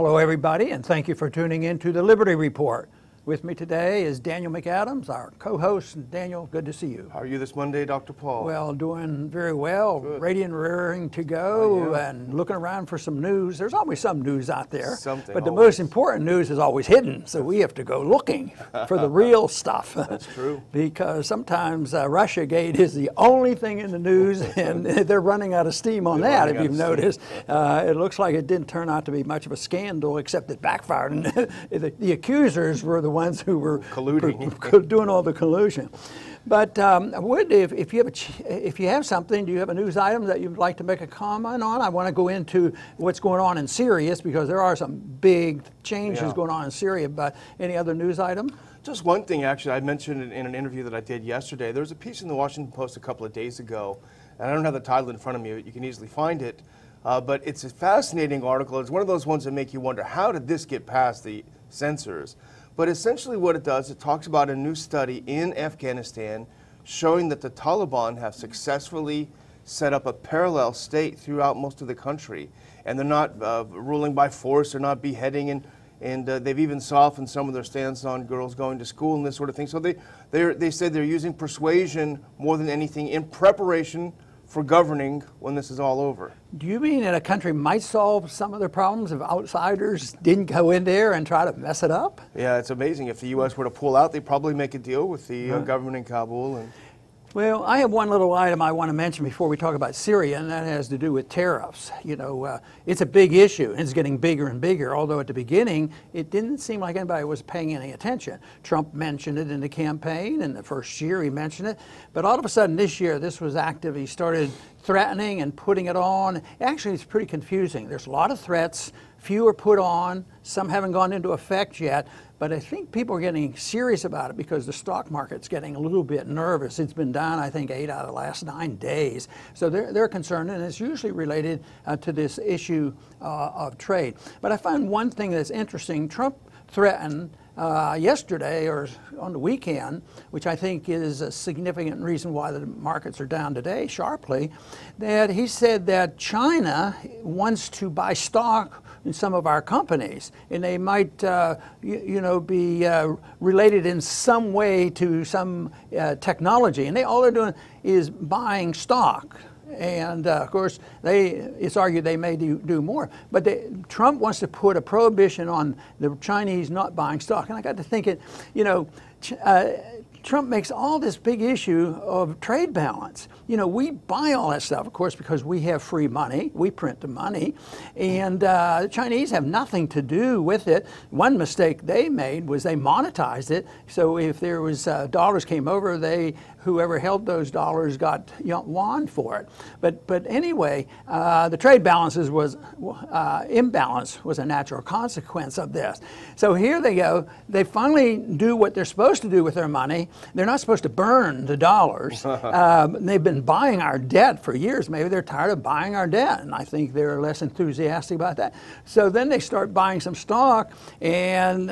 Hello, everybody, and thank you for tuning in to the Liberty Report. With me today is Daniel McAdams, our co-host. Daniel, good to see you. How are you this Monday, Dr. Paul? Well, doing very well. Good. Ready and raring to go, and looking around for some news. There's always some news out there. But the most important news is always hidden, so we have to go looking for the real stuff. That's true. Because sometimes Russiagate is the only thing in the news, and they're running out of steam on that, if you've noticed. It looks like it didn't turn out to be much of a scandal, except it backfired. And the accusers were the ones who were colluding, doing all the collusion. But if you have something, do you have a news item that you'd like to make a comment on? I want to go into what's going on in Syria, because there are some big changes going on in Syria. But any other news item? Just one thing, actually, I mentioned it in an interview that I did yesterday. There was a piece in the Washington Post a couple of days ago, and I don't have the title in front of me, but you can easily find it. But it's a fascinating article. It's one of those ones that make you wonder, how did this get past the censors? But essentially what it does, it talks about a new study in Afghanistan showing that the Taliban have successfully set up a parallel state throughout most of the country. And they're not ruling by force, they're not beheading, and they've even softened some of their stance on girls going to school and this sort of thing. So they said they're using persuasion more than anything in preparation for governing when this is all over. Do you mean that a country might solve some of their problems if outsiders didn't go in there and try to mess it up? Yeah, it's amazing. If the U.S. were to pull out, they'd probably make a deal with the government in Kabul. Well, I have one little item I want to mention before we talk about Syria, and that has to do with tariffs. You know, it's a big issue, and it's getting bigger and bigger, although at the beginning, it didn't seem like anybody was paying any attention. Trump mentioned it in the campaign, and the first year he mentioned it, but all of a sudden this year, this was active. He started threatening and putting it on. Actually, it's pretty confusing. There's a lot of threats, few are put on, some haven't gone into effect yet, but I think people are getting serious about it because the stock market's getting a little bit nervous. It's been down, I think, 8 out of the last 9 days. So they're concerned, and it's usually related to this issue of trade. But I find one thing that's interesting. Trump threatened yesterday or on the weekend, which I think is a significant reason why the markets are down today sharply, that he said that China wants to buy stock in some of our companies, and they might, be related in some way to some technology, and all they're doing is buying stock. And of course, it's argued they may do more. But Trump wants to put a prohibition on the Chinese not buying stock. And I got to thinking, Trump makes all this big issue of trade balance. You know, we buy all that stuff, of course, because we have free money. We print the money. And the Chinese have nothing to do with it. One mistake they made was they monetized it. So if there was dollars came over, whoever held those dollars got yuan for it. But anyway, the trade balances was imbalance was a natural consequence of this. So here they go. They finally do what they're supposed to do with their money. They're not supposed to burn the dollars. They've been buying our debt for years. Maybe they're tired of buying our debt, and I think they're less enthusiastic about that. So then they start buying some stock, and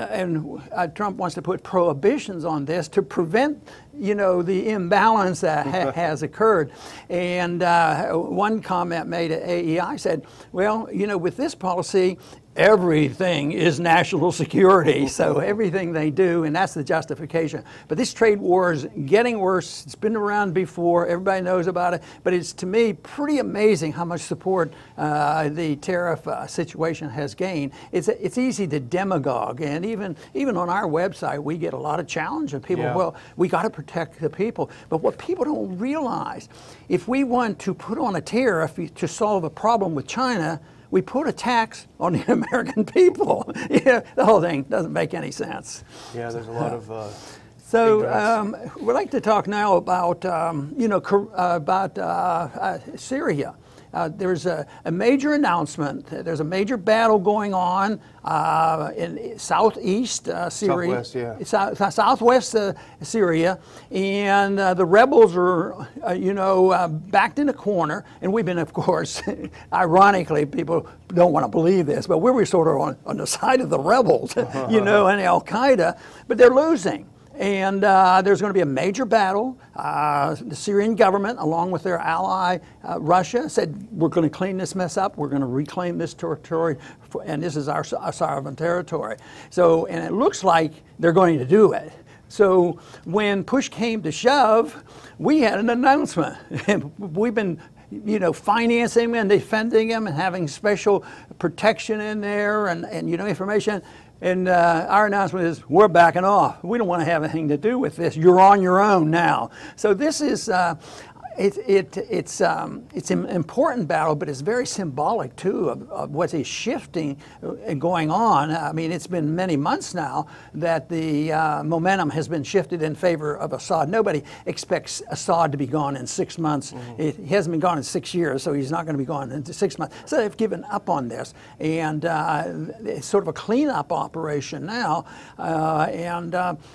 Trump wants to put prohibitions on this to prevent the imbalance that has occurred. And one comment made at AEI said, well, with this policy, everything is national security. So everything they do, and that's the justification. But this trade war is getting worse. It's been around before. Everybody knows about it. But it's, to me, pretty amazing how much support the tariff situation has gained. It's easy to demagogue. And even on our website, we get a lot of challenge of people. Well, we got to protect the people. But what people don't realize, if we want to put on a tariff to solve a problem with China, we put a tax on the American people. The whole thing doesn't make any sense. Yeah, there's a lot of we'd like to talk now about Syria. There's a major announcement. There's a major battle going on in southeast Syria, southwest Syria, and the rebels are, backed in a corner. And we've been, of course, ironically, people don't want to believe this, but we were sort of on the side of the rebels, and Al Qaeda, but they're losing. And there's going to be a major battle. The Syrian government, along with their ally Russia, said we're going to clean this mess up. We're going to reclaim this territory, and this is our sovereign territory. So, and it looks like they're going to do it. So when push came to shove, we had an announcement. We've been, financing and defending them and having special protection in there and information. And our announcement is, we're backing off. We don't want to have anything to do with this. You're on your own now. So this is, it's an important battle, but it's very symbolic too of what is shifting and going on. I mean, it's been many months now that the momentum has been shifted in favor of Assad. Nobody expects Assad to be gone in 6 months. Mm-hmm. He hasn't been gone in 6 years, so he's not going to be gone in 6 months. So they've given up on this, and it's sort of a cleanup operation now.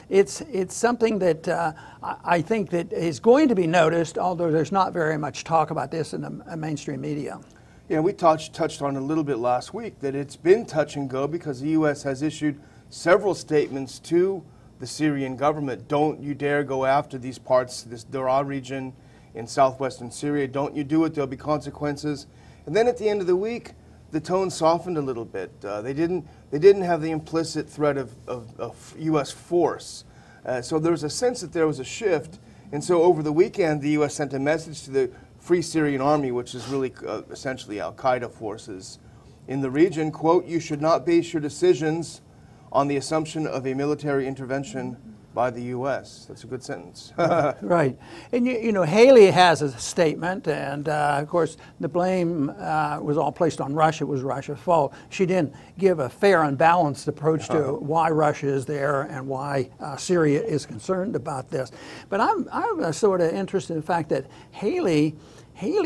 It's something that I think that is going to be noticed, although there's not very much talk about this in the mainstream media. Yeah, we touched on it a little bit last week, that it's been touch and go because the U.S. has issued several statements to the Syrian government. Don't you dare go after these parts, this Daraa region in southwestern Syria. Don't you do it, there'll be consequences. And then at the end of the week, the tone softened a little bit. They didn't have the implicit threat of U.S. force. So there was a sense that there was a shift. And so over the weekend, the U.S. sent a message to the Free Syrian Army, which is really essentially al-Qaeda forces in the region, quote, "You should not base your decisions on the assumption of a military intervention by the U.S." That's a good sentence. Right. And, Haley has a statement, and, of course, the blame was all placed on Russia. It was Russia's fault. She didn't give a fair and balanced approach to why Russia is there and why Syria is concerned about this. But I'm sort of interested in the fact that Haley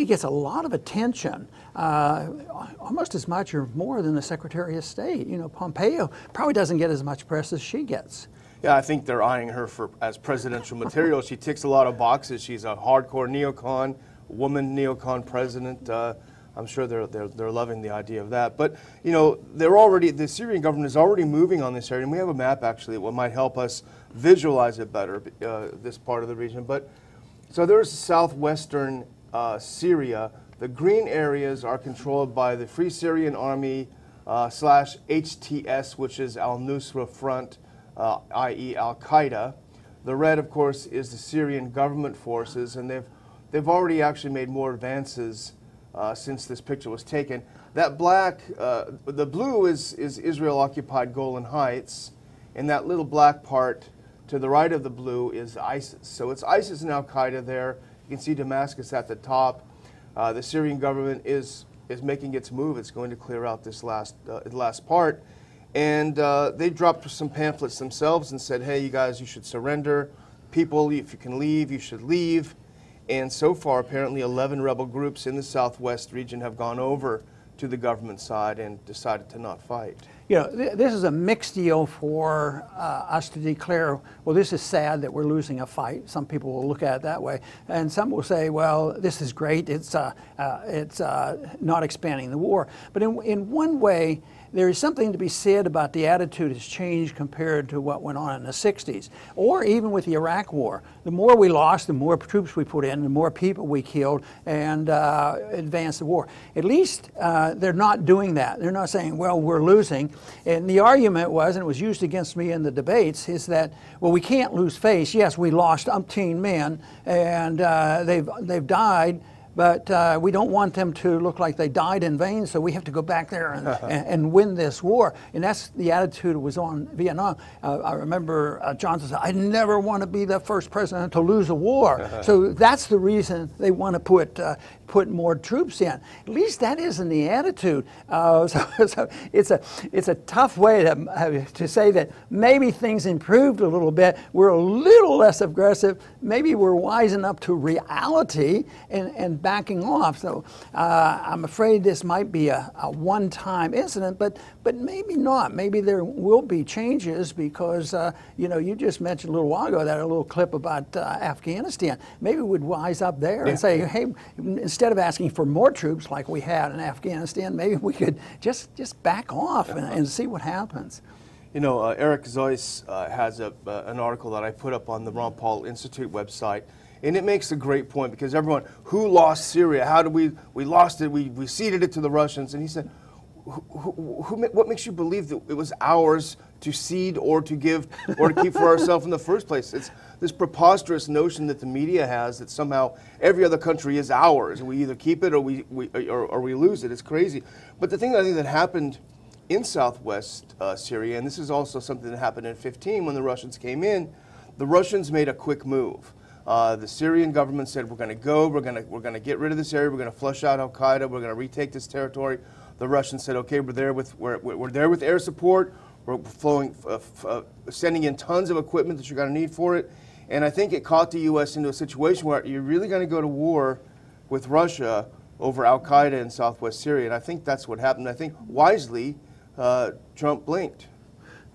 gets a lot of attention, almost as much or more than the Secretary of State. Pompeo probably doesn't get as much press as she gets. Yeah, I think they're eyeing her as presidential material. She ticks a lot of boxes. She's a hardcore neocon, woman neocon president. I'm sure they're loving the idea of that. But the Syrian government is already moving on this area, and we have a map actually that might help us visualize it better. This part of the region, so there's southwestern Syria. The green areas are controlled by the Free Syrian Army / HTS, which is Al-Nusra Front. I.e. Al-Qaeda. The red, of course, is the Syrian government forces, and they've already actually made more advances since this picture was taken. That black, the blue is Israel-occupied Golan Heights, and that little black part to the right of the blue is ISIS. So it's ISIS and Al-Qaeda there. You can see Damascus at the top. The Syrian government is making its move. It's going to clear out this last part. And they dropped some pamphlets themselves and said, hey, you guys, you should surrender. People, if you can leave, you should leave. And so far, apparently 11 rebel groups in the southwest region have gone over to the government side and decided to not fight. This is a mixed deal for us to declare, well, this is sad that we're losing a fight. Some people will look at it that way. And some will say, well, this is great. It's not expanding the war. But in one way, there is something to be said about the attitude has changed compared to what went on in the 60s, or even with the Iraq War. The more we lost, the more troops we put in, the more people we killed, and advanced the war. At least they're not doing that. They're not saying, well, we're losing. And the argument was, and it was used against me in the debates, is that, well, we can't lose face. Yes, we lost umpteen men, and they've died, but we don't want them to look like they died in vain, so we have to go back there and win this war. And that's the attitude that was on Vietnam. I remember Johnson said, I never want to be the first president to lose a war. So that's the reason they want to put more troops in. At least that isn't the attitude. So it's a tough way to say that maybe things improved a little bit. We're a little less aggressive. Maybe we're wise enough to reality and backing off. So I'm afraid this might be a one-time incident, but maybe not. Maybe there will be changes because, you just mentioned a little while ago that a little clip about Afghanistan. Maybe we'd wise up there and say, hey, instead of asking for more troops like we had in Afghanistan, maybe we could just back off and see what happens. You know, Eric Zeiss has an article that I put up on the Ron Paul Institute website, and it makes a great point because everyone, who lost Syria? How did we lost it? We ceded it to the Russians. And he said, what makes you believe that it was ours to cede or to give or to keep for ourselves in the first place? It's this preposterous notion that the media has that somehow every other country is ours. We either keep it or we lose it. It's crazy. But the thing I think that happened in southwest Syria, and this is also something that happened in 2015 when the Russians came in, the Russians made a quick move. The Syrian government said, we're going to go, we're going to get rid of this area, we're going to flush out Al-Qaeda, we're going to retake this territory. The Russians said, okay, we're there with air support, we're sending in tons of equipment that you're going to need for it. And I think it caught the U.S. into a situation where you're really going to go to war with Russia over Al-Qaeda in southwest Syria. And I think that's what happened. I think wisely, Trump blinked.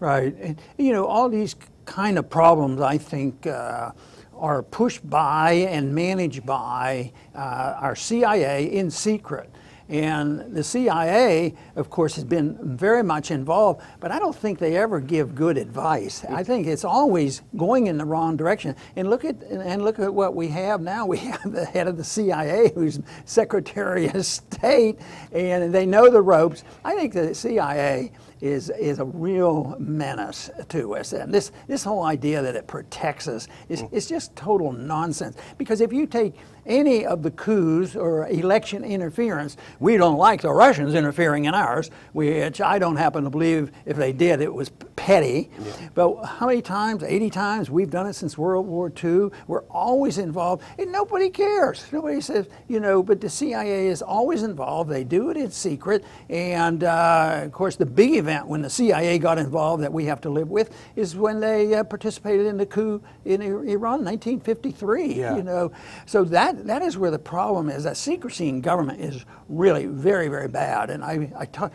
Right. And, you know, all these kind of problems, I think, are pushed by and managed by our CIA in secret. And the CIA, of course, has been very much involved, but I don't think they ever give good advice. I think it's always going in the wrong direction. And look at what we have now. We have the head of the CIA, who's Secretary of State, and they know the ropes. I think the CIA is a real menace to us. And this whole idea that it protects us is just total nonsense. Because if you take any of the coups or election interference, we don't like the Russians interfering in ours, which I don't happen to believe if they did, it was petty. Yeah. But how many times, 80 times, we've done it since World War II. We're always involved, and nobody cares. Nobody says, you know, but the CIA is always involved. They do it in secret. And of course, the big event when the CIA got involved that we have to live with is when they participated in the coup in Iran in 1953. Yeah. You know, so that is where the problem is. That secrecy in government is really very, very bad. And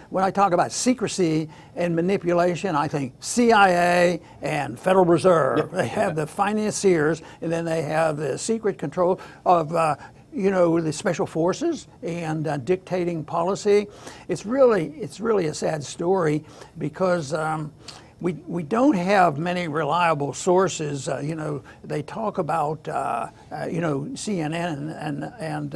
when I talk about secrecy and manipulation, I think CIA and Federal Reserve. They have the financiers, and then they have the secret control of you know, the special forces and dictating policy. It's really a sad story because we don't have many reliable sources. You know, they talk about you know, CNN and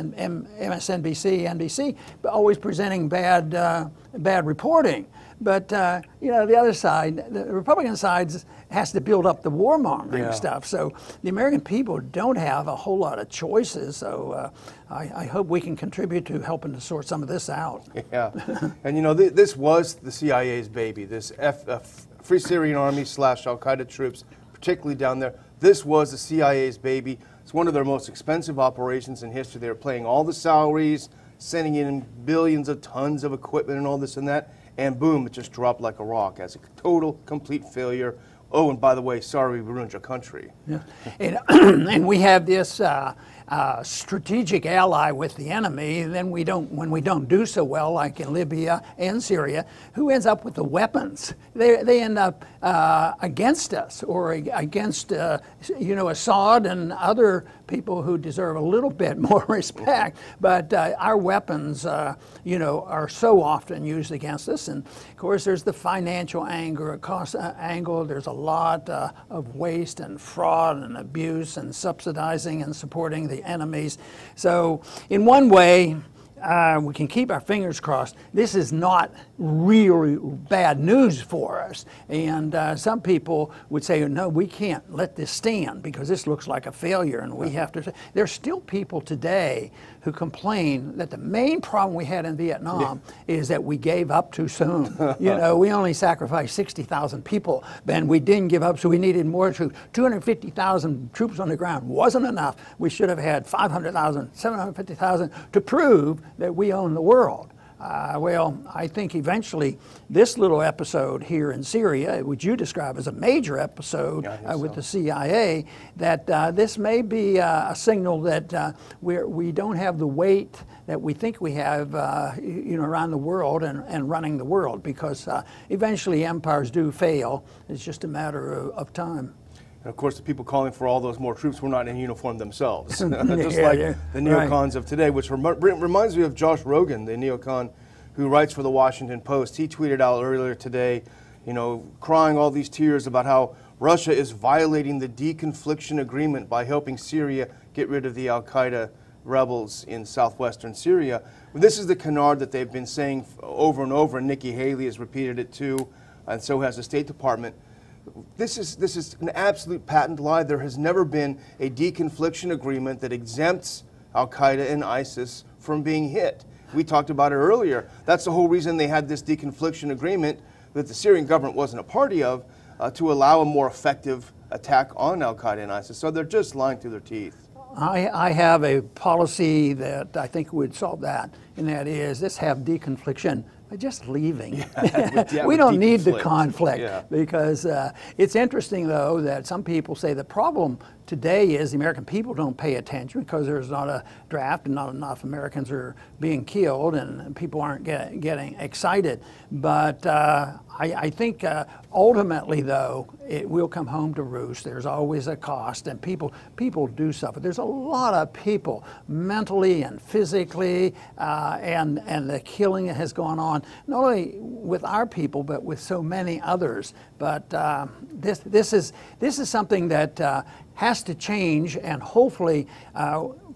MSNBC, NBC, but always presenting bad reporting. But you know, the other side, the Republican side, has to build up the warmongering stuff. So the American people don't have a whole lot of choices. So I hope we can contribute to helping to sort some of this out. Yeah, and you know, this was the CIA's baby. This Free Syrian Army / Al-Qaeda troops, particularly down there. This was the CIA's baby. It's one of their most expensive operations in history. They were paying all the salaries, sending in billions of tons of equipment and all this and that. And boom, it just dropped like a rock as a total, complete failure. Oh, and by the way, sorry we ruined your country. Yeah, and we have this strategic ally with the enemy. And then when we don't do so well, like in Libya and Syria, who ends up with the weapons? They end up against us or against you know, Assad and other people who deserve a little bit more respect. But our weapons, you know, are so often used against us. And of course, there's the financial angle. There's a lot of waste and fraud and abuse and subsidizing and supporting the enemies. So in one way, we can keep our fingers crossed. This is not really bad news for us. And some people would say, no, we can't let this stand because this looks like a failure and we have to. There's still people today who complain that the main problem we had in Vietnam is that we gave up too soon. You know, we only sacrificed 60,000 people, then we didn't give up, so we needed more troops. 250,000 troops on the ground wasn't enough. We should have had 500,000, 750,000 to prove that we own the world. Well, I think eventually this little episode here in Syria, which you describe as a major episode with the CIA, that this may be a signal that we don't have the weight that we think we have you know, around the world and running the world, because eventually empires do fail. It's just a matter of time. And of course, the people calling for all those more troops were not in uniform themselves, just like the neocons of today, which reminds me of Josh Rogan, the neocon who writes for the Washington Post. He tweeted out earlier today, crying all these tears about how Russia is violating the deconfliction agreement by helping Syria get rid of the al-Qaeda rebels in southwestern Syria. This is the canard that they've been saying over and over, and Nikki Haley has repeated it too, and so has the State Department. This is an absolute patent lie. There has never been a deconfliction agreement that exempts al-Qaeda and ISIS from being hit. We talked about it earlier. That's the whole reason they had this deconfliction agreement that the Syrian government wasn't a party of, to allow a more effective attack on al-Qaeda and ISIS. So they're just lying through their teeth. I have a policy that I think would solve that, and that is let's have deconfliction by just leaving. We don't need the conflict, because it's interesting, though, that some people say the problem today is the American people don't pay attention because there's not a draft and not enough Americans are being killed and people aren't getting excited. But I think ultimately, though, it will come home to roost. There's always a cost, and people do suffer. There's a lot of people mentally and physically, and the killing that has gone on, not only with our people, but with so many others. But this is something that has to change, and hopefully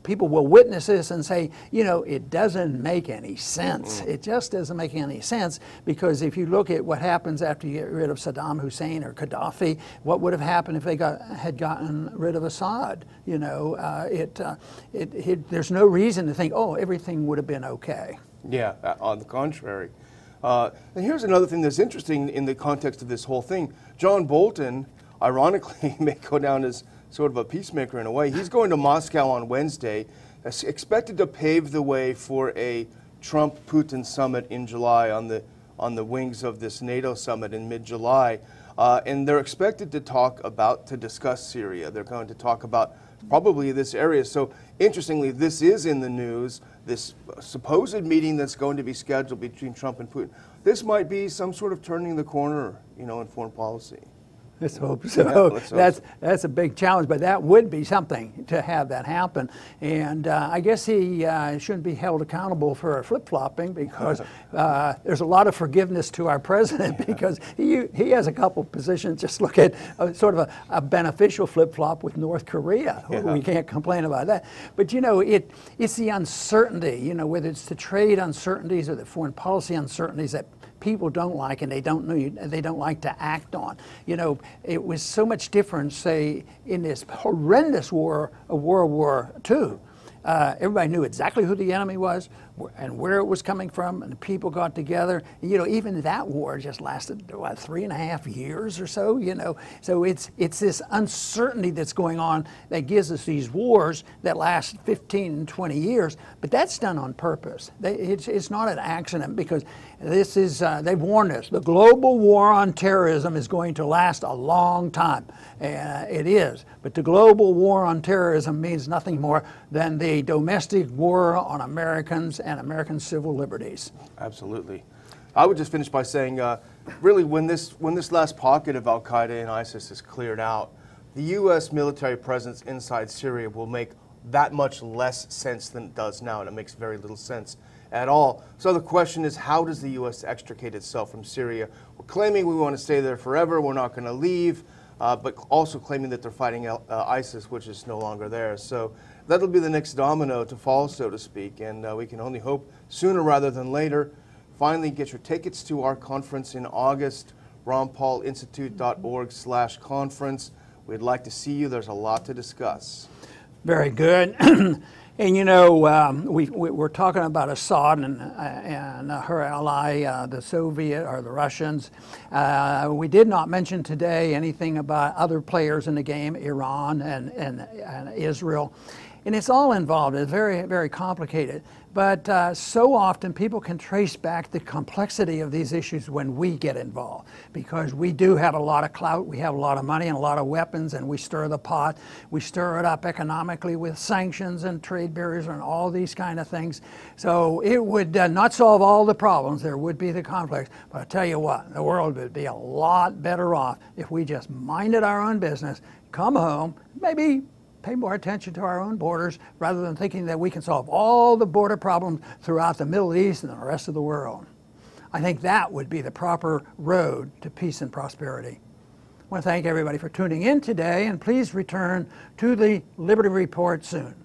people will witness this and say, it doesn't make any sense. It just doesn't make any sense, because if you look at what happens after you get rid of Saddam Hussein or Gaddafi, what would have happened if they had gotten rid of Assad? There's no reason to think, everything would have been okay. Yeah, on the contrary. And here's another thing that's interesting in the context of this whole thing. John Bolton, ironically, may go down as sort of a peacemaker in a way. He's going to Moscow on Wednesday, expected to pave the way for a Trump-Putin summit in July on the wings of this NATO summit in mid-July. And they're expected to discuss Syria. They're going to talk about probably this area. So interestingly, this is in the news, this supposed meeting that's going to be scheduled between Trump and Putin. This might be some sort of turning the corner, in foreign policy. Let's hope so. Yeah, that's a big challenge, but that would be something to have that happen. And I guess he shouldn't be held accountable for flip-flopping, because there's a lot of forgiveness to our president, because he has a couple positions. Just look at sort of a beneficial flip-flop with North Korea. Yeah. We can't complain about that. But it's the uncertainty, whether it's the trade uncertainties or the foreign policy uncertainties that people don't like, and they don't like to act on. It was so much different, say, in this horrendous war of World War II. Everybody knew exactly who the enemy was and where it was coming from, and the people got together. Even that war just lasted, 3.5 years or so, So it's this uncertainty that's going on that gives us these wars that last 15 and 20 years, but that's done on purpose. It's not an accident, because this is, they've warned us, the global war on terrorism is going to last a long time. It is, but the global war on terrorism means nothing more than the domestic war on Americans and American civil liberties. Absolutely. I would just finish by saying, really, when this last pocket of al-Qaeda and ISIS is cleared out, the U.S. military presence inside Syria will make that much less sense than it does now, and it makes very little sense at all. So the question is, how does the U.S. extricate itself from Syria? We're claiming we want to stay there forever, we're not going to leave, but also claiming that they're fighting ISIS, which is no longer there. So that'll be the next domino to fall, so to speak, and we can only hope sooner rather than later. Finally, get your tickets to our conference in August, ronpaulinstitute.org/conference. We'd like to see you. There's a lot to discuss. Very good. And we're talking about Assad and her ally, the Soviet or the Russians. We did not mention today anything about other players in the game, Iran and Israel. And it's all involved. It's very, very complicated. But so often people can trace back the complexity of these issues when we get involved, because we do have a lot of clout, we have a lot of money and a lot of weapons, and we stir the pot. We stir it up economically with sanctions and trade barriers and all these kind of things. So it would not solve all the problems. There would be the conflicts. But I tell you what, the world would be a lot better off if we just minded our own business, come home, maybe pay more attention to our own borders, rather than thinking that we can solve all the border problems throughout the Middle East and the rest of the world. I think that would be the proper road to peace and prosperity. I want to thank everybody for tuning in today, and please return to the Liberty Report soon.